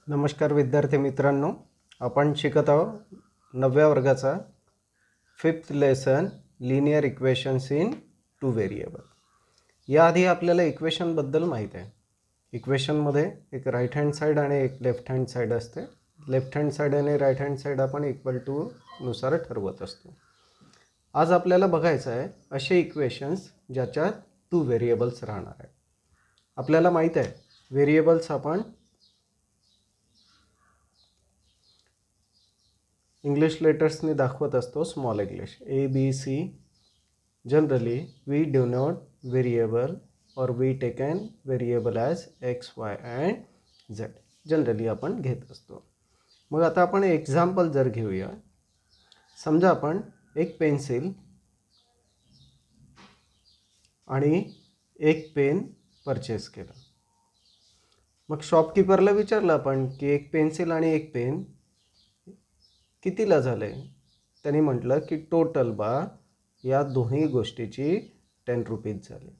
नमस्कार विद्यार्थी मित्रांनो, आपण शिकत आहोत 9व्या वर्गाचा 5th lesson linear equations in 2 variable. याआधी आपल्याला इक्वेशनबद्दल माहीत आहे. इक्वेशनमध्ये एक राईट हँड साईड आणि एक लेफ्ट हँड साईड असते. लेफ्ट हँड साईड आणि राईट हँड साईड आपण इक्वल टू नुसार ठरवत असतो. आज आपल्याला बघायचं आहे असे इक्वेशन्स ज्याच्यात 2 व्हेरिएबल्स राहणार आहे. आपल्याला माहीत आहे व्हेरिएबल्स आपण इंग्लिश लेटर्सनी दाखवत असतो. Small English ABC. Generally we denote variable और we taken variable as X, Y and Z. Generally आपण घेत असतो. मग आता आपण एक्झाम्पल जर घेऊया. समजा आपण एक पेन्सिल आणि एक पेन परचेस केलं. मग शॉपकीपरला विचारलं आपण की एक पेन्सिल आणि एक पेन कितीला झाले. त्यांनी म्हटलं की टोटल या दोन्ही गोष्टीची 10 रुपीज झाली.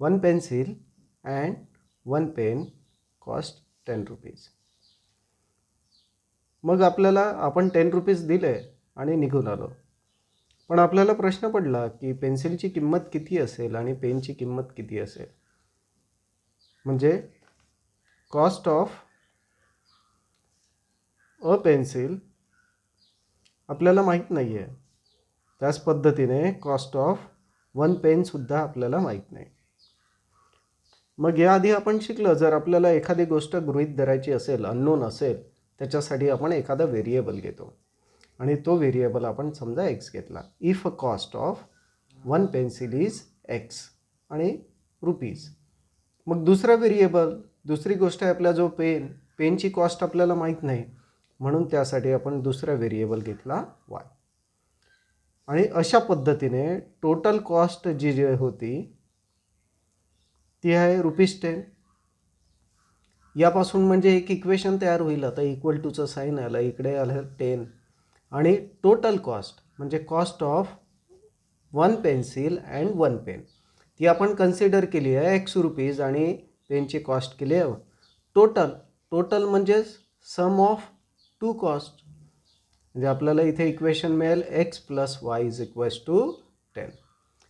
1 pencil and 1 pen cost 10 rupees. मग आपण 10 रुपीज दिले आणि निघून आलो. पण आपल्याला प्रश्न पडला की पेन्सिलची किंमत किती असेल आणि पेनची किंमत किती असेल. म्हणजे कॉस्ट ऑफ अ पेन्सिल आपल्याला माहीत नाही आहे. त्याच पद्धतीने कॉस्ट ऑफ 1 पेनसुद्धा आपल्याला माहीत नाही. मग याआधी आपण शिकलो जर आपल्याला एखादी गोष्ट गृहीत धरायची असेल, अननोन असेल, त्याच्यासाठी आपण एखादा व्हेरिएबल घेतो आणि तो व्हेरिएबल आपण समजा X घेतला. If a cost of 1 pencil is X आणि रुपीज. मग दुसरा व्हेरिएबल, दुसरी गोष्ट आहे आपला जो पेनची कॉस्ट आपल्याला माहीत नाही, म्हणून त्यासाठी आपण दुसरा व्हेरिएबल घेतला Y. आणि अशा पद्धतीने टोटल कॉस्ट जी होती ती आहे ₹10. यापासून म्हणजे एक इक्वेशन तयार होईल. आता इक्वल टूचं साईन आलं, इकडे आलं 10 आणि टोटल कॉस्ट म्हणजे cost of 1 pencil and 1 pen ती आपण कन्सिडर केली आहे X रुपीज आणि पेनची कॉस्ट केली आहे टोटल म्हणजे सम ऑफ 2 कॉस्ट. म्हणजे आपल्याला इथे इक्वेशन मिळेल X + Y = 10.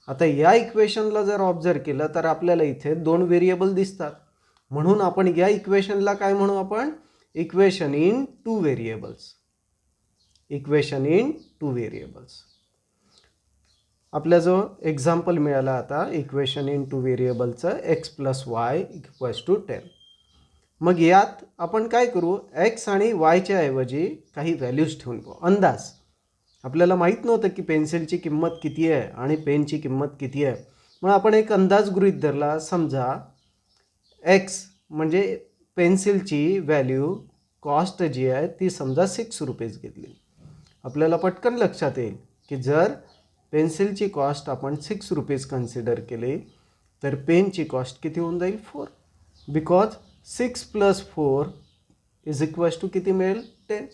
आता या इक्वेशनला जर ऑब्झर्व केलं तर आपल्याला इथे 2 व्हेरिएबल दिसतात. म्हणून आपण या इक्वेशनला काय म्हणू आपण equation in 2 variables. Equation in 2 variables. आपला जो एक्झाम्पल मिळाला आता इक्वेशन इन 2 व्हेरिएबलचं X + Y = 10. मग यात आपण काय करू X आणि Yच्या ऐवजी काही व्हॅल्यूज ठेवून पाहू. अंदाज. आपल्याला माहीत नव्हतं की पेन्सिलची किंमत किती आहे आणि पेनची किंमत किती आहे. मग आपण एक अंदाज गृहीत धरला. समजा X म्हणजे पेन्सिलची व्हॅल्यू कॉस्ट जी आहे ती समजा 6 रुपीज घेतली. आपल्याला पटकन लक्षात येईल की जर पेन्सिलची कॉस्ट आपण 6 रुपीज कन्सिडर केली तर पेनची कॉस्ट किती होऊन जाईल 4. बिकॉज 6 + 4 = किती मिळेल 10.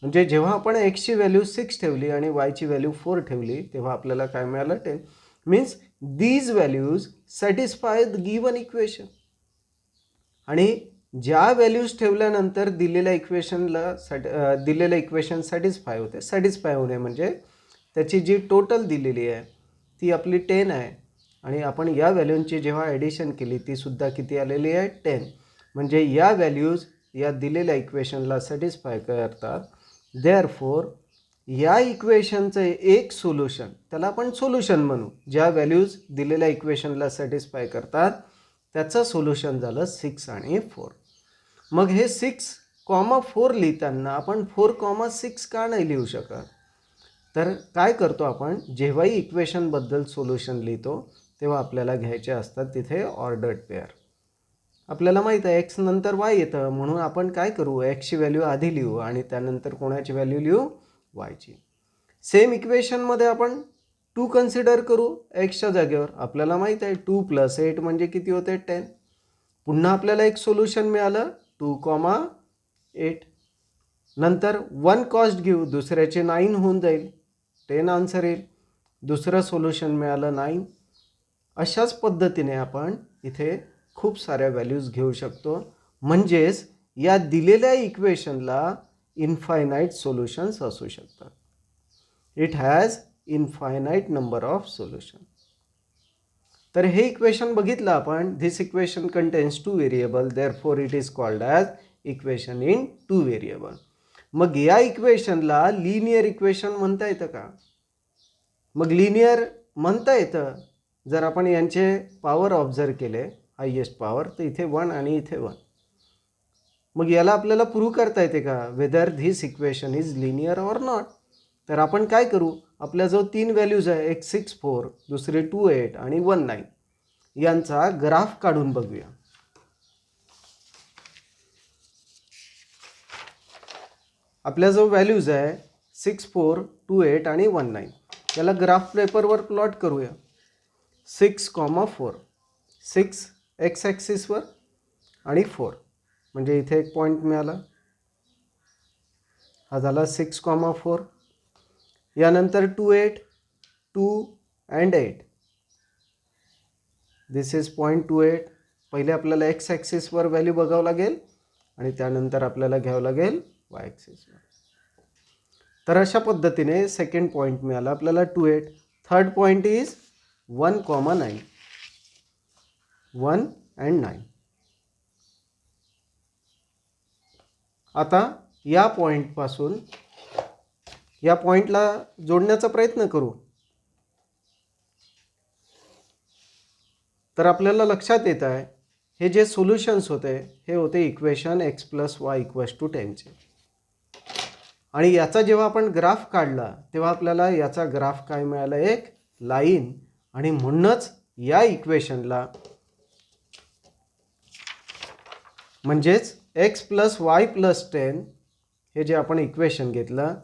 म्हणजे जेव्हा आपण Xची व्हॅल्यू 6 ठेवली आणि Yची व्हॅल्यू 4 ठेवली तेव्हा आपल्याला काय मिळालं 10. Means these values satisfy the given equation. आणि ज्या व्हॅल्यूज ठेवल्यानंतर दिलेल्या इक्वेशन सॅटिस्फाय होते. सॅटिस्फाय होणे म्हणजे त्याची जी टोटल दिलेली आहे ती आपली 10 आहे आणि आपण या व्हॅल्यूंची जेव्हा ॲडिशन केली तीसुद्धा किती आलेली आहे 10. म्हणजे या व्हॅल्यूज या दिलेल्या इक्वेशनला सॅटिस्फाय करतात. देअरफॉर या इक्वेशनचं एक सोल्युशन, त्याला आपण सोल्युशन म्हणू, ज्या व्हॅल्यूज दिलेल्या इक्वेशनला सॅटिस्फाय करतात त्याचं सोल्युशन झालं 6 आणि 4. मग हे 6,4 लिहिताना आपण 4,6 का नाही लिहू शकत. तर काय करतो आपण जेव्हाही इक्वेशनबद्दल सोल्युशन लिहितो तेव्हा आपल्याला घ्यायचे असतात तिथे ऑर्डर्ड पेअर. आपल्याला माहीत आहे X नंतर Y येतं म्हणून आपण काय करू Xची व्हॅल्यू आधी लिहू आणि त्यानंतर कोणाची व्हॅल्यू लिहू Yची. सेम इक्वेशनमध्ये आपण 2 कन्सिडर करू Xच्या जागेवर. आपल्याला माहीत आहे 2 + 8 म्हणजे किती होते 10. पुन्हा आपल्याला एक सोल्युशन मिळालं 2,8. नंतर 1 कॉस्ट घेऊ, दुसऱ्याचे 9 होऊन जाईल, 10 आन्सर येईल. दुसरं सोल्युशन मिळालं 9. अशाच पद्धतीने आपण इथे खूप साऱ्या व्हॅल्यूज घेऊ शकतो. म्हणजेच या दिलेल्या इक्वेशनला इन्फायनाईट सोल्युशन्स असू शकतात. It has infinite number of solution. तर हे इक्वेशन बघितलं आपण. This equation contains two variable, therefore it is called as equation in two variable. मग या इक्वेशनला लिनियर इक्वेशन म्हणता येतं का? मग लिनियर म्हणता येतं जर आपण यांचे पॉवर ऑब्झर्व केले, हायेस्ट पॉवर, तर इथे 1 आणि इथे 1. मग याला आपल्याला प्रूव्ह करता येते का whether this equation is linear or not? तर आपण काय करू, आपल्याजवळ 3 व्हॅल्यूज आहे, एक 6, 4, दुसरे 2, 8 आणि 1, 9. यांचा ग्राफ काढून बघूया. आपल्याजवळ व्हॅल्यूज आहे 6, 4, 2, 8 आणि 1, 9. याला ग्राफ पेपरवर प्लॉट करूया. 6, 4. 6 एक्स ॲक्सिसवर आणि 4, म्हणजे इथे एक पॉईंट मिळाला. हा झाला 6, 4. यानंतर 2, 8, 2 and 8. This is point 2, 8. पहिले आपल्याला एक्स ॲक्सिसवर व्हॅल्यू बघावं लागेल आणि त्यानंतर आपल्याला घ्यावं लागेल वाय ॲक्सिसवर. तर अशा पद्धतीने सेकंड पॉईंट मिळाला आपल्याला 2, 8. Third point is 1, 9. 1 and 9. आता या पॉईंटपासून या पॉईंटला जोडण्याचा प्रयत्न करू. तर आपल्याला लक्षात येत आहे हे जे सोल्युशन्स होते हे होते इक्वेशन x + y = 10चे. आणि याचा जेव्हा आपण ग्राफ काढला तेव्हा आपल्याला याचा ग्राफ काय मिळाला, एक लाईन. आणि म्हणूनच या इक्वेशनला म्हणजेच x + y + 10 हे जे आपण इक्वेशन घेतलं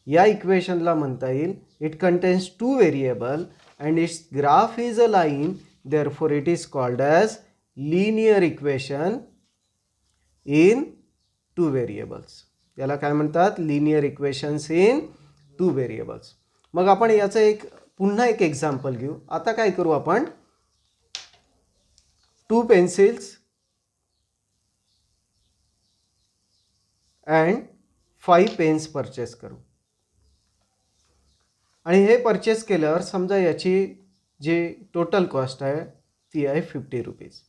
या इक्वेशनला म्हणता येईल it contains 2 variable and it's graph is a line, therefore it is called as linear equation in 2 variables. याला काय म्हणतात, लिनियर इक्वेशन्स इन 2 व्हेरिएबल्स. मग आपण याचं पुन्हा एक एक्झाम्पल घेऊ. आता काय करू आपण, 2 पेन्सिल्स अँड 5 पेन्स परचेस करू. आणि हे परचेस केल्यावर समजा याची जी टोटल कॉस्ट आहे ती आहे 50 रुपीज.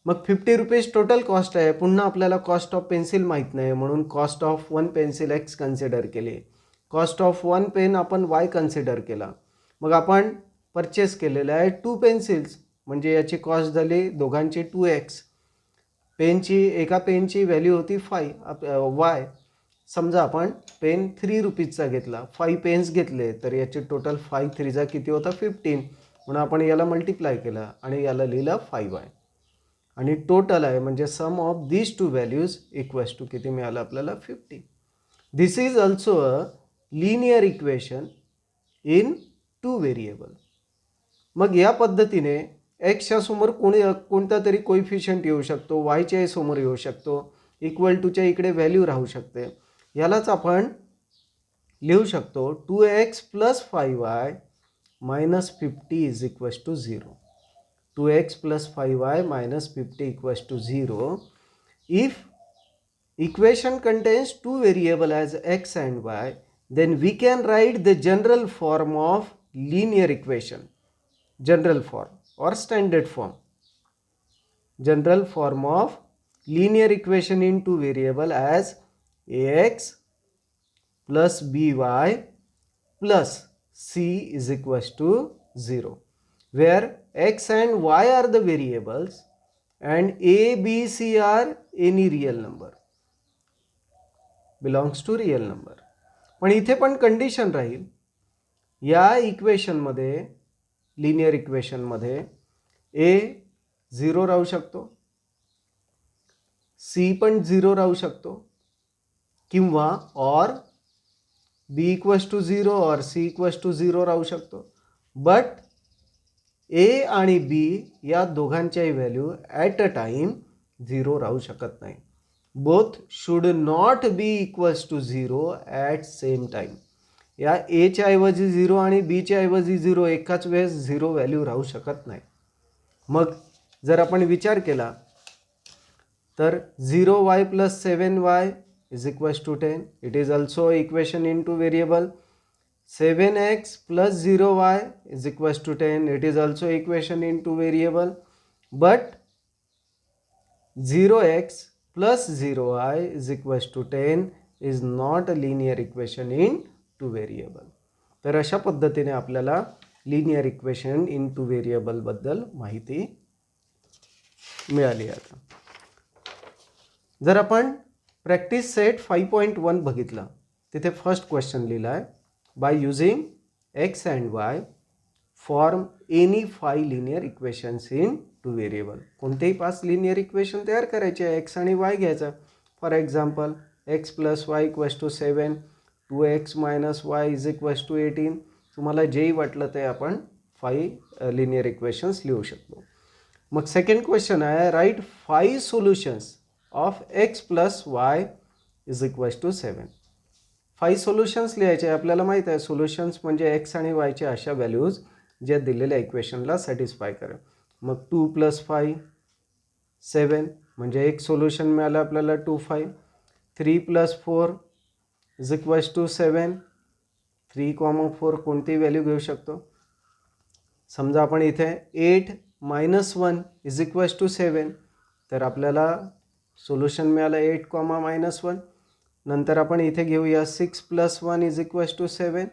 मग 50 रुपीज टोटल कॉस्ट आहे. पुन्हा आपल्याला कॉस्ट ऑफ पेन्सिल माहीत नाही म्हणून cost of 1 pencil x consider केली. कॉस्ट ऑफ 1 पेन आपण वाय कन्सिडर केला. मग आपण परचेस केलेलं आहे 2 पेन्सिल्स, म्हणजे याची कॉस्ट झाली दोघांची 2x. एका पेनची व्हॅल्यू होती 5 वाय. समजा आपण पेन 3 रुपीजचा घेतला, 5 पेन्स घेतले तर याची टोटल 5 3 किती होता 15. म्हणून आपण याला मल्टिप्लाय केला आणि याला लिहिलं 5y. आणि टोटल आहे म्हणजे sum of these 2 values equals to किती मिळालं आपल्याला 50. This is also a linear equation in 2 variable. मग या पद्धतीने एक्सच्या समोर कोणता तरी कोइफिशियंट येऊ शकतो, वायच्या समोर येऊ शकतो, इक्वल टूच्या इकडे व्हॅल्यू राहू शकते. यालाच आपण लिहू शकतो 2x + 5y - 50 = 0. 2x + 5y - 50 = 0. If equation contains 2 variables as x and y, then we can write the general form of linear equation. General form or standard form. General form of linear equation in 2 variables as ax plus by plus c is equals to 0, where x and y are the variables and a, b, c are any real number, belongs to real number. पण इथे पण condition राहील. या इक्वेशनमध्ये, linear इक्वेशनमध्ये a 0 राहू शकतो, c पण 0 राहू शकतो, किंवा और b = 0 और c = 0 राहू शकतो. बट a आणि b या दोघांच्याही व्हॅल्यू ॲट अ टाईम 0 राहू शकत नाही. Both should not be equals to 0 at same time. या एच्या ऐवजी 0 आणि बीच्या ऐवजी 0 एकाच वेळेस 0 व्हॅल्यू राहू शकत नाही. मग जर आपण विचार केला तर 0y plus 7y is equals to 10. It is also equation in two variable. 7x plus 0y is equals to 10. It is also equation in two variable. But 0x plus 0y is equals to 10 is not a linear equation in two variable. तर अशा पद्धतीने आपल्याला linear equation in two variable बद्दल माहिती मिळाली. आता जर आपण प्रॅक्टिस सेट 5.1 बघितलं, तिथे फर्स्ट क्वेश्चन लिहिला आहे, by using x and Y form any 5 linear equations in two variable. कोणतेही 5 लिनियर इक्वेशन तयार करायचे आहे, एक्स आणि वाय घ्यायचा. For example x plus y equals to 7, 2x minus y is equals to 18. तुम्हाला जेही वाटलं ते आपण 5 लिनियर इक्वेशन्स लिहू शकतो. मग सेकंड क्वेश्चन आहे, write 5 solutions of x plus y is equals to 7. 5 solutions लिहायचे. आपल्याला माहीत आहे सोल्युशन्स म्हणजे एक्स आणि वायचे अशा व्हॅल्यूज ज्या दिलेल्या इक्वेशनला सॅटिस्फाय करेल. मग 2 + 5 7 म्हणजे एक सोल्युशन मिळालं आपल्याला 2, 5. 3 + 4 इज इक्वल्स टू 7. 3, 4 कोणतीही व्हॅल्यू घेऊ शकतो. समजा आपण इथे 8 - 1 इज इक्वल्स टू 7, तर आपल्याला सोल्युशन मिळालं 8, -1. नंतर आपण इथे घेऊया 6 + 1 इज इक्वल्स टू 7,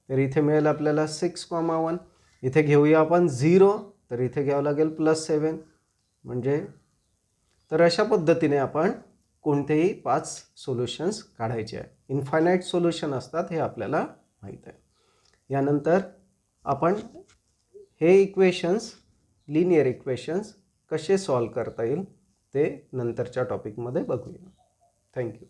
तर इथे मिळेल आपल्याला 6, 1. इथे घेऊया आपण 0, तर इथे घ्यावं लागेल +7 म्हणजे. तर अशा पद्धतीने आपण कोणतेही 5 सोल्युशन्स काढायचे आहे. इन्फायनाईट सोल्युशन असतात हे आपल्याला माहीत आहे. यानंतर आपण हे इक्वेशन्स, लिनियर इक्वेशन्स कसे सॉल्व करता येईल ते नंतरच्या टॉपिकमध्ये बघूया. थँक्यू.